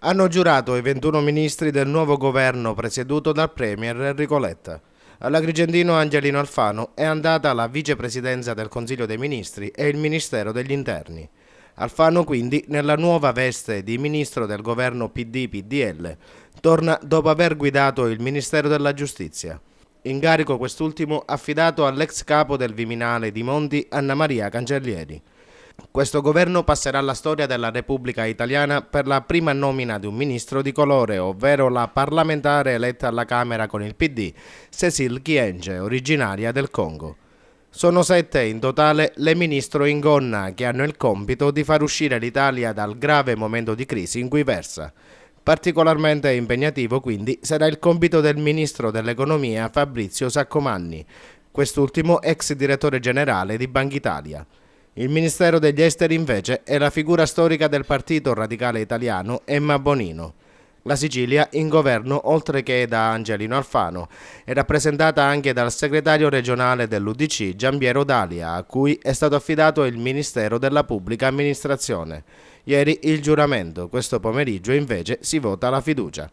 Hanno giurato i 21 ministri del nuovo governo presieduto dal premier Enrico Letta. All'agrigentino Angelino Alfano è andata la vicepresidenza del Consiglio dei Ministri e il Ministero degli Interni. Alfano quindi, nella nuova veste di ministro del governo PD-PDL, torna dopo aver guidato il Ministero della Giustizia. Incarico quest'ultimo affidato all'ex capo del Viminale di Monti Anna Maria Cancellieri. Questo governo passerà alla storia della Repubblica Italiana per la prima nomina di un ministro di colore, ovvero la parlamentare eletta alla Camera con il PD, Cécile Kyenge, originaria del Congo. Sono 7 in totale le ministro in gonna che hanno il compito di far uscire l'Italia dal grave momento di crisi in cui versa. Particolarmente impegnativo quindi sarà il compito del ministro dell'economia Fabrizio Saccomanni, quest'ultimo ex direttore generale di Banca Italia. Il Ministero degli Esteri invece è la figura storica del Partito Radicale Italiano Emma Bonino. La Sicilia, in governo, oltre che da Angelino Alfano, è rappresentata anche dal segretario regionale dell'UDC Giampiero Dalia, a cui è stato affidato il Ministero della Pubblica Amministrazione. Ieri il giuramento, questo pomeriggio invece si vota la fiducia.